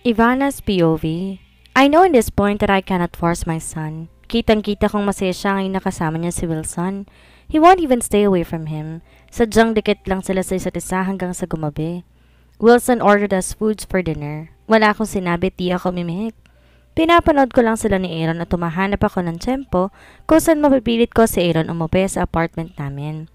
Ivana's POV. I know in this point that I cannot force my son. Kitang-kita kong masaya siya ngayon nakasama niya si Wilson. He won't even stay away from him. Sadyang dikit lang sila sa isa't isa hanggang sa gumabi. Wilson ordered us foods for dinner. Wala akong sinabi, di ako mimik. Pinapanood ko lang sila ni Aaron at tumahanap ako ng tiyempo kung saan mapipilit ko si Aaron umuwi sa apartment namin.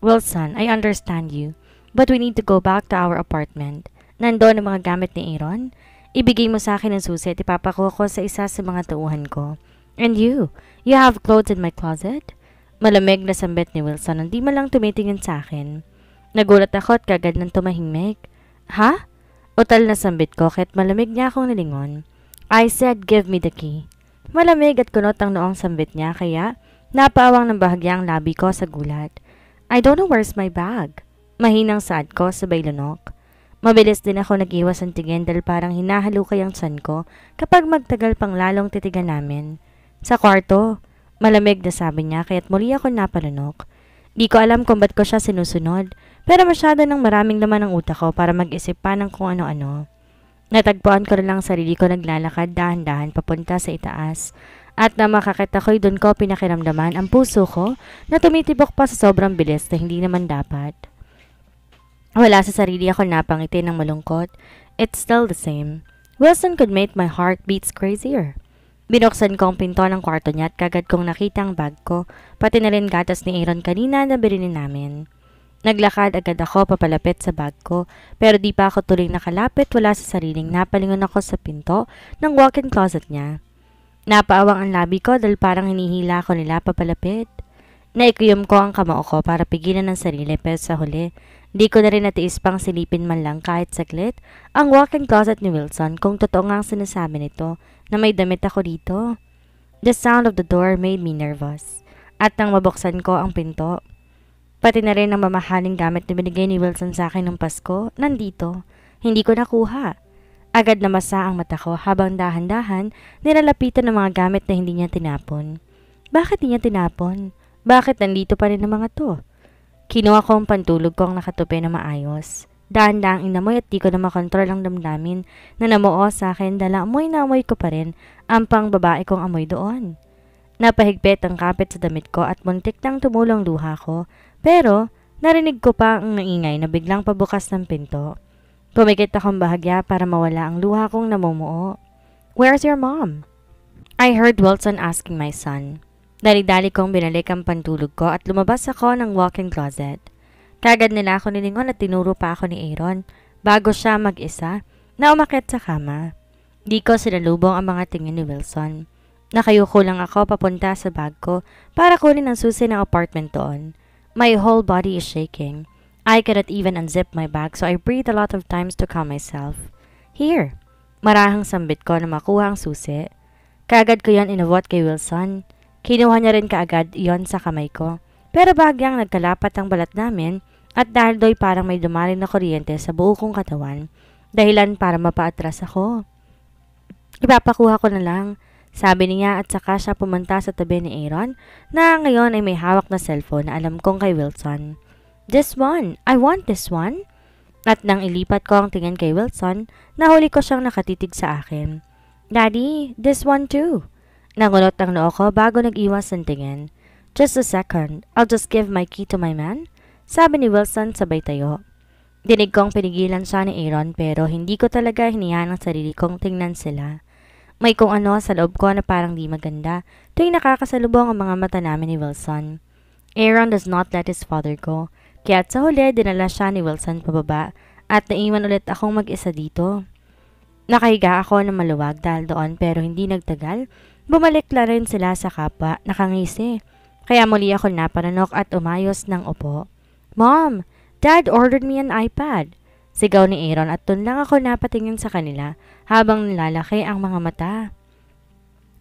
Wilson, I understand you, but we need to go back to our apartment. Nandoon ang mga gamit ni Aaron. Ibigay mo sa akin ang susi at ipapakuha ko sa isa sa mga tauhan ko. And you have clothes in my closet? Malamig na sambit ni Wilson, hindi man lang tumitingin sa akin. Nagulat ako at kagad nang tumahimik. Ha? Utal na sambit ko kahit malamig niya akong nalingon. I said, give me the key. Malamig at kunot ang noong sambit niya kaya napaawang ng bahagya ang labi ko sa gulat. I don't know where's my bag. Mahinang saad ko sabay lunok. Mabilis din ako nag-iwas ng tingin dahil parang hinahalukay ang tiyan ko kapag magtagal pang lalong titigan namin. Sa kwarto, malamig na sabi niya kaya't muli ako napalunok. Di ko alam kung ba't ko siya sinusunod pero masyado nang maraming laman ang utak ko para mag-isip pa ng kung ano-ano. Natagpuan ko na lang sarili ko naglalakad dahan-dahan papunta sa itaas. At na makakit ako'y doon ko pinakiramdaman ang puso ko na tumitibok pa sa sobrang bilis na hindi naman dapat. Wala sa sarili ako napangiti ng malungkot. It's still the same. Wilson could make my heart beats crazier. Binuksan ko ang pinto ng kwarto niya at kagad kong nakita ang bag ko, pati na rin gatas ni Aaron kanina na bilhin namin. Naglakad agad ako papalapit sa bag ko, pero di pa ako tuloy nakalapit wala sa sariling napalingon ako sa pinto ng walk-in closet niya. Napaawang ang labi ko dahil parang hinihila ko nila papalapit. Naikuyom ko ang kamao ko para pigilan ng sarili pero sa huli, di ko na rin natiis pang silipin man lang kahit saglit ang walk-in closet ni Wilson kung totoo nga ang sinasabi nito na may damit ako dito. The sound of the door made me nervous. At nang mabuksan ko ang pinto, pati na rin ang mamahaling gamit na binigay ni Wilson sa akin ng Pasko, nandito. Hindi ko nakuha. Agad na masa ang mata ko habang dahan-dahan nilalapitan ng mga gamit na hindi niya tinapon. Bakit hindi niya tinapon? Bakit nandito pa rin ang mga to? Kinuha ko ang pantulog ko ang nakatupi na maayos. Dahan-dahang inamoy at di ko na makontrol ang damdamin na namuo sa akin dahil amoy na amoy ko pa rin ang pang babae kong amoy doon. Napahigpit ang kapit sa damit ko at muntik nang tumulong luha ko pero narinig ko pa ang ingay na biglang pabukas ng pinto. Pumikit akong bahagya para mawala ang luha kong namumuo. Where's your mom? I heard Wilson asking my son. Dali-dali kong binalik ang pantulog ko at lumabas ako ng walk-in closet. Kagad nila ako nilingon at tinuro pa ako ni Aaron bago siya mag-isa na umakyat sa kama. Di ko sinalubong ang mga tingin ni Wilson. Nakayuko lang ako papunta sa bag ko para kunin ang susi ng apartment doon. My whole body is shaking. I cannot even unzip my bag so I breathe a lot of times to calm myself. Here! Marahang sambit ko na makuha ang susi. Kagad ko yan inabot kay Wilson. Kinuha niya rin kaagad iyon sa kamay ko. Pero bagyang nagkalapat ang balat namin at dahil do'y parang may dumaling na kuryente sa buo kong katawan. Dahilan para mapaatras ako. Ipapakuha ko na lang, sabi niya at saka siya pumunta sa tabi ni Aaron na ngayon ay may hawak na cellphone na alam kong kay Wilson. This one! I want this one! At nang ilipat ko ang tingin kay Wilson, nahuli ko siyang nakatitig sa akin. Daddy, this one too! Nangunot ang noo ko bago nag-iwas ng tingin. Just a second, I'll just give my key to my man, sabi ni Wilson sabay tayo. Dinig kong pinigilan siya ni Aaron pero hindi ko talaga hiniyan ang sarili kong tingnan sila. May kung ano sa loob ko na parang di maganda tuwing nakakasalubong ang mga mata namin ni Wilson. Aaron does not let his father go, kaya sa huli dinala siya ni Wilson pababa at naiwan ulit akong mag-isa dito. Nakahiga ako na maluwag dahil doon pero hindi nagtagal. Bumalik na rin sila sa kapwa, nakangisi. Kaya muli ako napanunok at umayos ng upo. Mom! Dad ordered me an iPad! Sigaw ni Aaron at dun lang ako napatingin sa kanila habang nilalaki ang mga mata.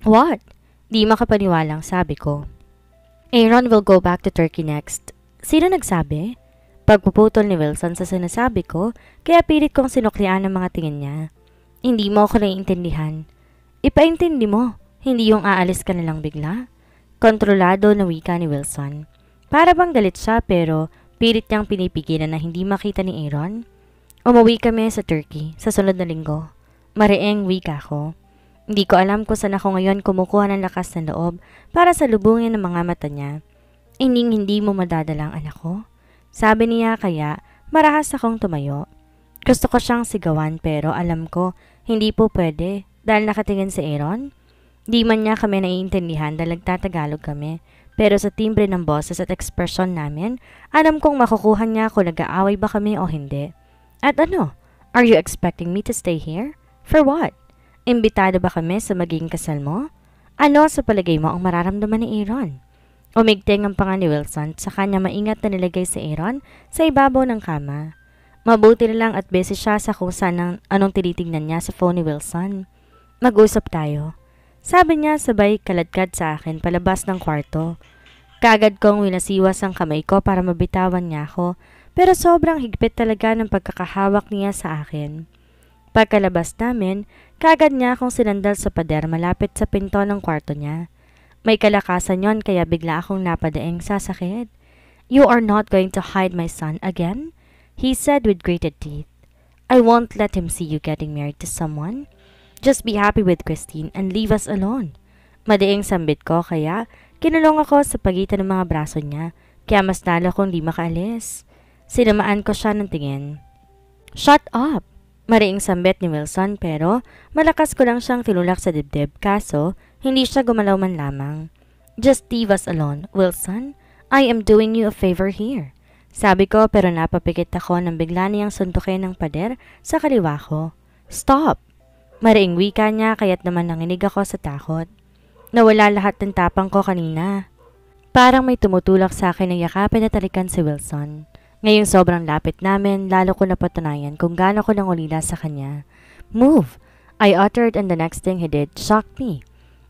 What? Di makapaniwalang sabi ko. Aaron will go back to Turkey next. Sino nagsabi? Pagpuputol ni Wilson sa sinasabi ko, kaya pilit kong sinuklian ang mga tingin niya. Hindi mo ako naiintindihan. Ipaintindi mo. Hindi yung aalis ka na lang bigla. Kontrolado na wika ni Wilson. Para bang galit siya pero pilit niyang pinipigilan na hindi makita ni Aaron. Umuwi kami sa Turkey sa sunod na linggo. Mariing wika ko. Hindi ko alam kung saan ako ngayon kumukuha ng lakas ng loob para salubungin ang mga mata niya. Hindi mo madadala ang anak ko? Sabi niya kaya marahas akong tumayo. Gusto ko siyang sigawan pero alam ko hindi po pwede dahil nakatingin si Aaron. Di man niya kami naiintindihan dahil nagtatagalog kami. Pero sa timbre ng boses at ekspresyon namin, alam kong makukuha niya kung nag-aaway ba kami o hindi. At ano? Are you expecting me to stay here? For what? Imbitado ba kami sa magiging kasal mo? Ano sa palagay mo ang mararamdaman ni Aaron? Umigting ang panga ni Wilson sa kanya maingat na nilagay si Aaron sa ibabaw ng kama. Mabuti na lang at busy siya sa kung saan anong tinitingnan niya sa phone ni Wilson. Mag-usap tayo. Sabi niya sabay kaladkad sa akin palabas ng kwarto. Kaagad kong winasiwas ang kamay ko para mabitawan niya ako pero sobrang higpit talaga ng pagkakahawak niya sa akin. Pagkalabas namin, kaagad niya akong sinandal sa pader malapit sa pinto ng kwarto niya. May kalakasan yon kaya bigla akong napadaing sa sakit. You are not going to hide my son again? He said with grated teeth. I won't let him see you getting married to someone. Just be happy with Christine and leave us alone. Madiing sambit ko kaya kinulong ako sa pagitan ng mga braso niya kaya mas lalo kong di makaalis. Sinamaan ko siya ng tingin. Shut up! Mariing sambit ni Wilson pero malakas ko lang siyang tinulak sa dibdib kaso hindi siya gumalaw man lamang. Just leave us alone, Wilson. I am doing you a favor here. Sabi ko pero napapikit ako nang bigla niyang suntukin ng pader sa kaliwa ko. Stop! Mariing wika niya kaya't naman nanginig ako sa takot. Nawala lahat ng tapang ko kanina. Parang may tumutulak sa akin na yakapin at talikan si Wilson. Ngayong sobrang lapit namin, lalo ko napatunayan kung gaano ko nang ulila sa kanya. Move! I uttered and the next thing he did shocked me.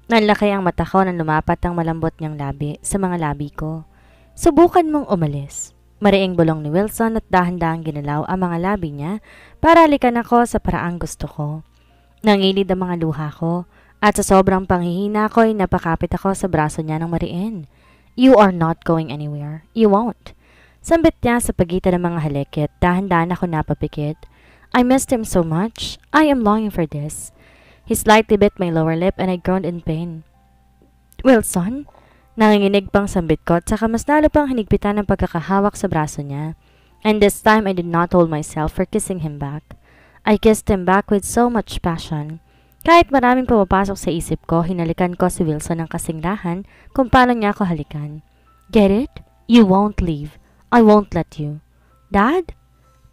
Nanlaki ang mata ko nang lumapat ang malambot niyang labi sa mga labi ko. Subukan mong umalis. Mariing bulong ni Wilson at dahan-dahang ginalaw ang mga labi niya para halikan ako sa paraang gusto ko. Nangilid ang mga luha ko at sa sobrang panghihina ko ay napakapit ako sa braso niya ng mariin. You are not going anywhere. You won't. Sambit niya sa pagitan ng mga halikit, dahan-dahan ako napapikit. I missed him so much. I am longing for this. He slightly bit my lower lip and I groaned in pain. Wilson? Nanginginig pang sambit ko at saka mas lalo pang hinigpitan ng pagkakahawak sa braso niya. And this time I did not hold myself for kissing him back. I kissed him back with so much passion. Kahit maraming pumapasok sa isip ko, hinalikan ko si Wilson ng kasinglahan kung paano niya ako halikan. Get it? You won't leave. I won't let you. Dad?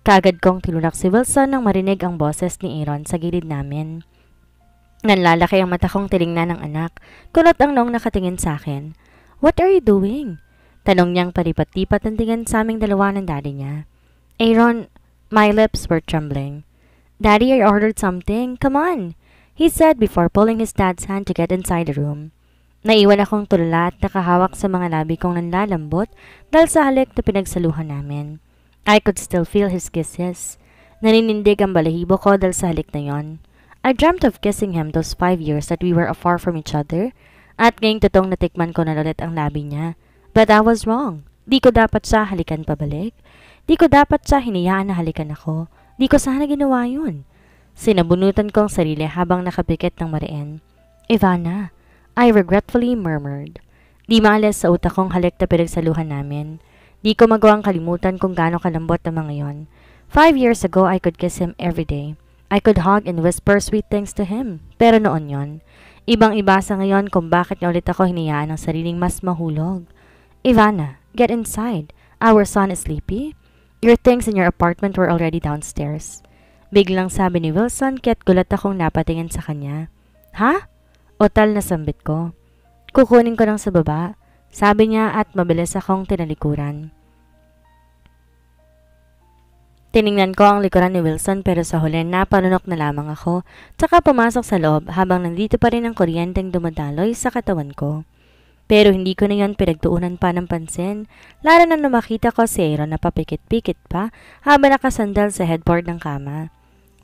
Kagad kong tinulak si Wilson nang marinig ang boses ni Aaron sa gilid namin. Nanlalaki ang mata kong tiningnan ng anak, kulot ang noong nakatingin sa akin. What are you doing? Tanong niyang palipat-lipat ang tingin sa aming dalawa ng daddy niya. Aaron, my lips were trembling. Daddy, I ordered something. Come on, he said before pulling his dad's hand to get inside the room. Naiwan akong tulala at nakahawak sa mga labi kong nanlalambot dahil sa halik na pinagsaluhan namin. I could still feel his kisses. Naninindig ang balahibo ko dahil sa halik na yon. I dreamt of kissing him those 5 years that we were afar from each other. At ngayong totoong natikman ko na ulit ang labi niya. But I was wrong. Di ko dapat siya halikan pabalik. Di ko dapat siya hinayaan na halikan ako. Di ko sana ginawa yun. Sinabunutan ko ang sarili habang nakapikit ng mariin. Ivana, I regretfully murmured. Di maalis sa utak kong halik na pinagsaluhan namin. Di ko magawang kalimutan kung gaano kalambot ang mga yon. 5 years ago, I could kiss him every day. I could hug and whisper sweet things to him. Pero noon yon, ibang-iba sa ngayon kung bakit niya ulit ako hinayaan ng sariling mas mahulog. Ivana, get inside. Our son is sleepy. Your things in your apartment were already downstairs. Biglang sabi ni Wilson kaya't gulat akong napatingin sa kanya. Ha? Otal na sambit ko. Kukunin ko lang sa baba, sabi niya at mabilis akong tinalikuran. Tiningnan ko ang likuran ni Wilson pero sa huli napanunok na lamang ako tsaka pumasok sa loob habang nandito pa rin ang kuryenteng dumadaloy sa katawan ko. Pero hindi ko na yon pinagtuunan pa ng pansin, lalo na makita ko si Aaron na papikit-pikit pa habang nakasandal sa headboard ng kama.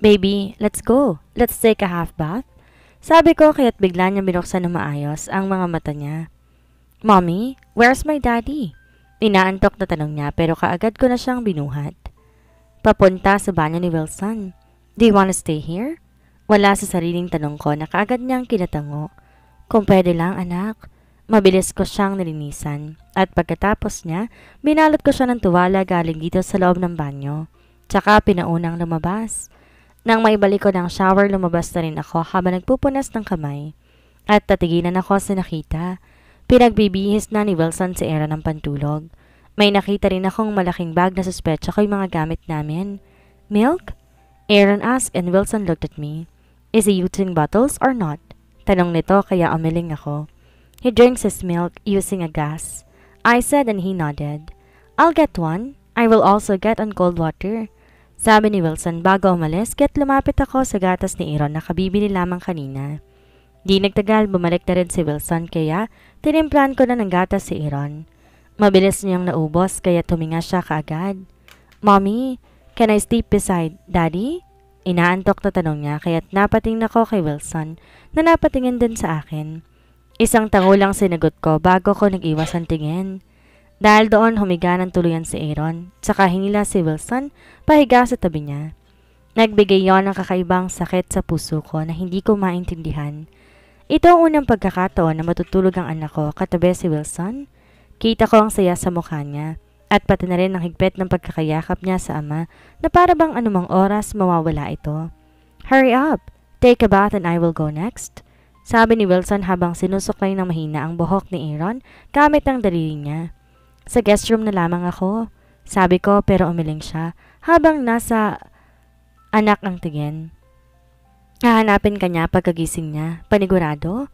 Baby, let's go. Let's take a half bath. Sabi ko kaya't bigla niya binuksan na maayos ang mga mata niya. Mommy, where's my daddy? Inaantok na tanong niya pero kaagad ko na siyang binuhat. Papunta sa banyo ni Wilson. Do you wanna stay here? Wala sa sariling tanong ko na kaagad niyang kinatango. Kung pwede lang anak. Mabilis ko siyang nilinisan at pagkatapos niya, binalot ko siya ng tuwala galing dito sa loob ng banyo. Tsaka pinaunang lumabas. Nang maibalik ko ng shower, lumabas na rin ako habang nagpupunas ng kamay. At tatigilan ako sa nakita. Pinagbibihis na ni Wilson si Aaron ng pantulog. May nakita rin akong malaking bag na suspetsa ko yung mga gamit namin. Milk? Aaron asked and Wilson looked at me. Is he using bottles or not? Tanong nito kaya umiling ako. He drinks his milk using a gas. I said and he nodded. I'll get one. I will also get on cold water. Sabi ni Wilson bago umalis kaya't lumapit ako sa gatas ni Aaron na kabibili lamang kanina. Di nagtagal bumalik na rin si Wilson kaya tinimplan ko na ng gatas si Aaron. Mabilis niyang naubos kaya tuminga siya kaagad. Mommy, can I sleep beside Daddy? Inaantok na tanong niya kaya't napatingin ako kay Wilson na napatingin din sa akin. Isang tango lang sinagot ko bago ko nag-iwas ang tingin. Dahil doon humiga ng tuluyan si Aaron, saka hinila si Wilson pahiga sa tabi niya. Nagbigay yon ng kakaibang sakit sa puso ko na hindi ko maintindihan. Ito ang unang pagkakataon na matutulog ang anak ko katabi si Wilson. Kita ko ang saya sa mukha niya at pati na rin ang higpit ng pagkakayakap niya sa ama na para bang anumang oras mawawala ito. Hurry up! Take a bath and I will go next. Sabi ni Wilson habang sinusuklay ng mahina ang buhok ni Aaron gamit ang daliri niya. Sa guest room na lamang ako, sabi ko pero umiling siya habang nasa anak ang tingin. Hahanapin ka niya pagkagising niya, panigurado?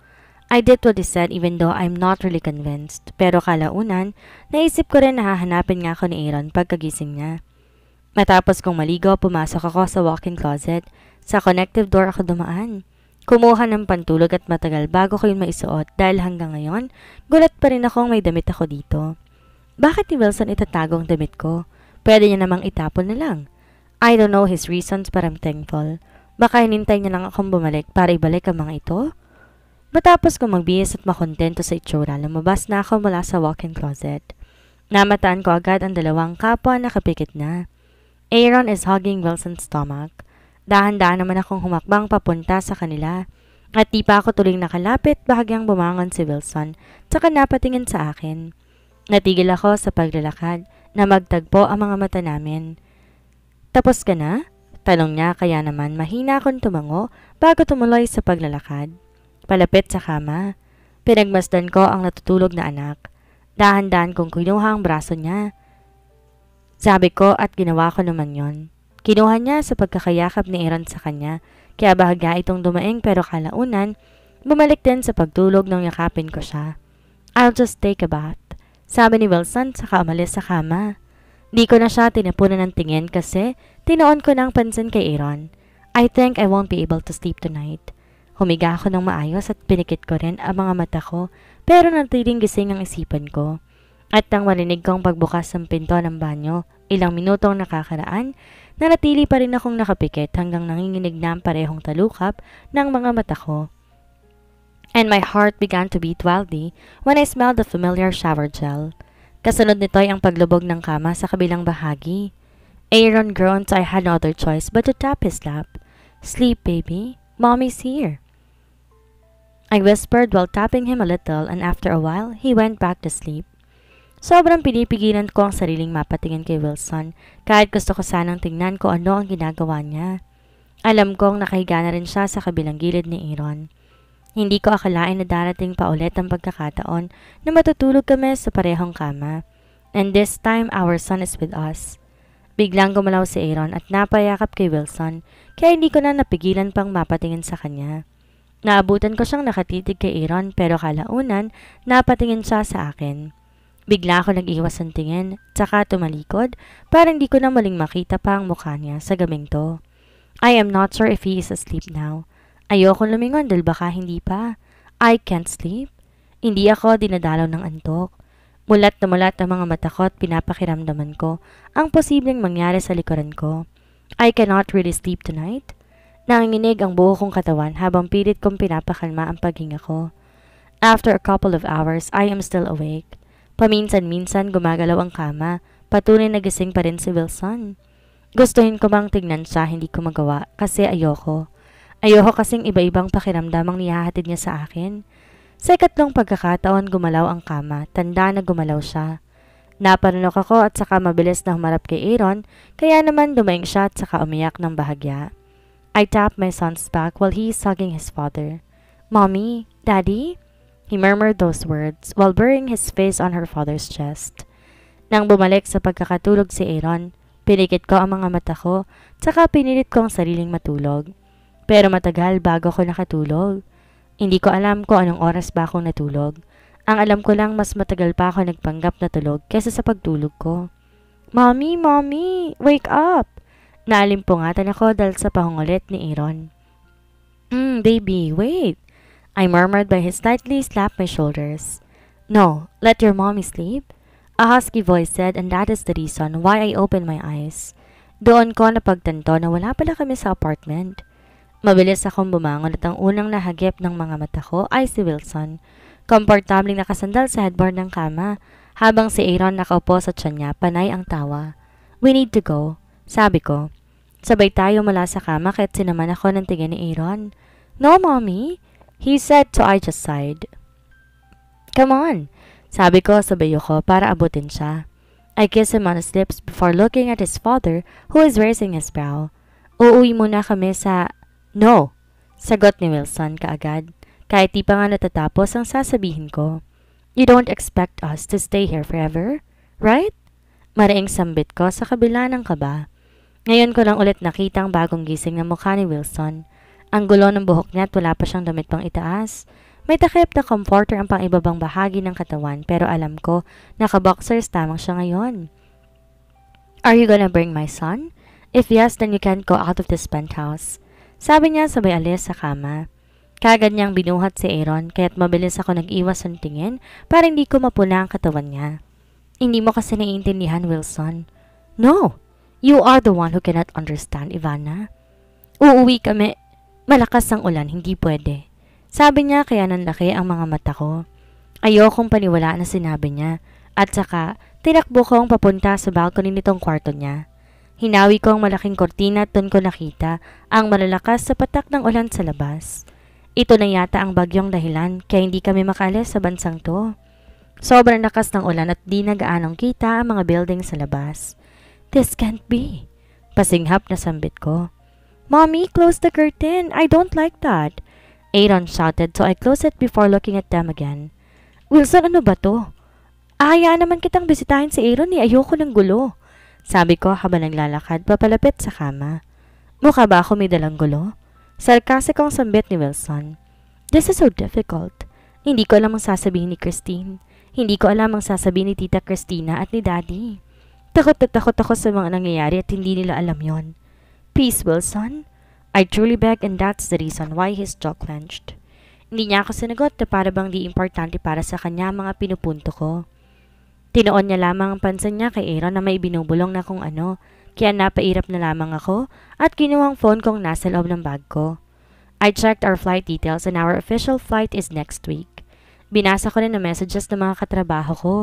I did what he said even though I'm not really convinced. Pero kalaunan, naisip ko rin na hahanapin nga ako ni Aaron pagkagising niya. Matapos kong maligo, pumasok ako sa walk-in closet. Sa connective door ako dumaan. Kumuha ng pantulog at matagal bago ko yun maisuot dahil hanggang ngayon, gulat pa rin akong may damit ako dito. Bakit ni Wilson itatago ang damit ko? Pwede niya namang itapon na lang. I don't know his reasons but I'm thankful. Baka hinintay niya lang akong bumalik para ibalik ang mga ito? Matapos kong magbihis at makontento sa itsura, lumabas na ako mula sa walk-in closet. Namataan ko agad ang dalawang kapwa na nakapikit na. Aaron is hugging Wilson's stomach. Dahan-dahan naman akong humakbang papunta sa kanila. At di pa ako tuloy nakalapit, bahagyang bumangon si Wilson, tsaka napatingin sa akin. Natigil ako sa paglalakad na magtagpo ang mga mata namin. Tapos ka na? Tanong niya kaya naman mahina akong tumango bago tumuloy sa paglalakad. Palapit sa kama. Pinagmasdan ko ang natutulog na anak. Dahan-dahan kong kinuha ang braso niya. Sabi ko at ginawa ko naman yon. Kinuha niya sa pagkakayakap ni Aaron sa kanya, kaya bahagya itong dumaing pero kalaunan, bumalik din sa pagtulog nang yakapin ko siya. I'll just take a bath. Sabi ni Wilson saka umalis sa kama. Di ko na siya tinapunan ng tingin kasi tinoon ko ng pansin kay Aaron. I think I won't be able to sleep tonight. Humiga ako ng maayos at pinikit ko rin ang mga mata ko pero natiling gising ang isipan ko. At nang marinig kong pagbukas ng pinto ng banyo, ilang minutong nakakaraan, nanatili pa rin akong nakapikit hanggang nanginginig na ang parehong talukap ng mga mata ko. And my heart began to beat wildly when I smelled the familiar shower gel. Kasunod nito ay ang paglubog ng kama sa kabilang bahagi. Aaron groaned so I had no other choice but to tap his lap. Sleep, baby. Mommy's here. I whispered while tapping him a little and after a while, he went back to sleep. Sobrang pinipigilan ko ang sariling mapatingin kay Wilson kahit gusto ko sanang tingnan ko ano ang ginagawa niya. Alam kong nakahiga na rin siya sa kabilang gilid ni Aaron. Hindi ko akalain na darating pa ulit ang pagkakataon na matutulog kami sa parehong kama. And this time, our son is with us. Biglang gumalaw si Aaron at napayakap kay Wilson kaya hindi ko na napigilan pang mapatingin sa kanya. Naabutan ko siyang nakatitig kay Aaron pero kalaunan napatingin siya sa akin. Bigla ako nag-iwas ng tingin, tsaka tumalikod, parang di ko na maling makita pa ang mukha niya sa gaming to. I am not sure if he is asleep now. Ayokong lumingon dahil baka hindi pa. I can't sleep. Hindi ako dinadalaw ng antok. Mulat na mulat ang mga mata ko at pinapakiramdaman ko ang posibleng mangyari sa likuran ko. I cannot really sleep tonight. Nanginginig ang buo kong katawan habang pilit kong pinapakalma ang paghinga ko. After a couple of hours, I am still awake. Paminsan-minsan gumagalaw ang kama, patunay na gising pa rin si Wilson. Gustuhin ko bang tignan siya, hindi ko magawa kasi ayoko. Ayoko kasing iba-ibang pakiramdam ang nihahatid niya sa akin. Sa ikatlong pagkakataon gumalaw ang kama, tanda na gumalaw siya. Napanunok ako at saka mabilis na humarap kay Aaron, kaya naman dumaing siya at saka umiyak ng bahagya. I tapped my son's back while he is hugging his father. "Mommy, Daddy?" He murmured those words while burying his face on her father's chest. Nang bumalik sa pagkakatulog si Aaron, pinikit ko ang mga mata ko, tsaka pinilit ko ang sariling matulog. Pero matagal bago ako nakatulog. Hindi ko alam kung anong oras ba akong natulog. Ang alam ko lang mas matagal pa ako nagpanggap na tulog kaysa sa pagtulog ko. "Mommy, Mommy, wake up!" Naalimpungatan ako dahil sa pangungulit ni Aaron. Baby, wait!" I murmured by his slightly slapped my shoulders. "No, let your mommy sleep," a husky voice said, and that is the reason why I opened my eyes. Doon ko napagtanto na wala pala kami sa apartment. Mabilis akong bumangon at ang unang nahagip ng mga mata ko ay si Wilson. Komportabling nakasandal sa headboard ng kama, habang si Aaron nakaupo sa tiyan niya, panay ang tawa. "We need to go," sabi ko. Sabay tayo mula sa kama kahit sinaman ako ng tingin ni Aaron. "No, Mommy," he said, so I just sighed. "Come on," sabi ko sa bayo ko para abutin siya. I kissed him on his lips before looking at his father who is raising his brow. "Uuwi muna kami sa..." "No," sagot ni Wilson kaagad. Kahit di pa nga natatapos ang sasabihin ko. "You don't expect us to stay here forever, right?" Mariing sambit ko sa kabila ng kaba. Ngayon ko lang ulit nakita ang bagong gising na mukha ni Wilson. Ang gulo ng buhok niya at wala pa siyang damit pang itaas. May takip na comforter ang pang-ibabang bahagi ng katawan pero alam ko naka-boxers lamang siya ngayon. "Are you gonna bring my son? If yes, then you can't go out of this penthouse," sabi niya sabay alis sa kama. Kagad niyang binuhat si Aaron kaya't mabilis ako nag-iwas ng tingin para hindi ko mapuna ang katawan niya. "Hindi mo kasi naiintindihan, Wilson." "No, you are the one who cannot understand, Ivana." "Uuwi kami. Malakas ang ulan, hindi pwede," sabi niya kaya nanlaki ang mga mata ko. Ayokong paniwalaan na sinabi niya at saka tinakbo kong papunta sa balcony nitong kwarto niya. Hinawi ko ang malaking kortina at doon ko nakita ang malalakas sa patak ng ulan sa labas. Ito na yata ang bagyong dahilan kaya hindi kami makaalis sa bansang to. Sobrang lakas ng ulan at di na gaanong kita ang mga building sa labas. "This can't be," pasinghap na sambit ko. "Mommy, close the curtain. I don't like that," Aaron shouted so I closed it before looking at them again. "Wilson, ano ba to? Ahayaan naman kitang bisitahin si Aaron ayoko ng gulo," sabi ko habang naglalakad papalapit sa kama. Mukha ba ako may dalang gulo? Sarkasikong sambit ni Wilson. "This is so difficult. Hindi ko alam ang sasabihin ni Christine. Hindi ko alam ang sasabihin ni Tita Christina at ni Daddy. Takot na takot ako sa mga nangyayari at hindi nila alam yon. Please, Wilson," I truly begged, and that's the reason why his jaw clenched. Hindi niya ako sinagot na para bang di importante para sa kanya ang mga pinupunto ko. Tinoon niya lamang ang pansin niya kay Aaron na may binubulong na kung ano, kaya napairap na lamang ako at kinuwang phone kong nasa loob ng bag ko. I checked our flight details and our official flight is next week. Binasa ko rin ang messages ng mga katrabaho ko.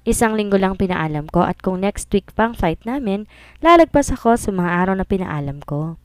1 linggo lang pinaalam ko at kung next week pang flight namin, lalagpas ako sa mga araw na pinaalam ko.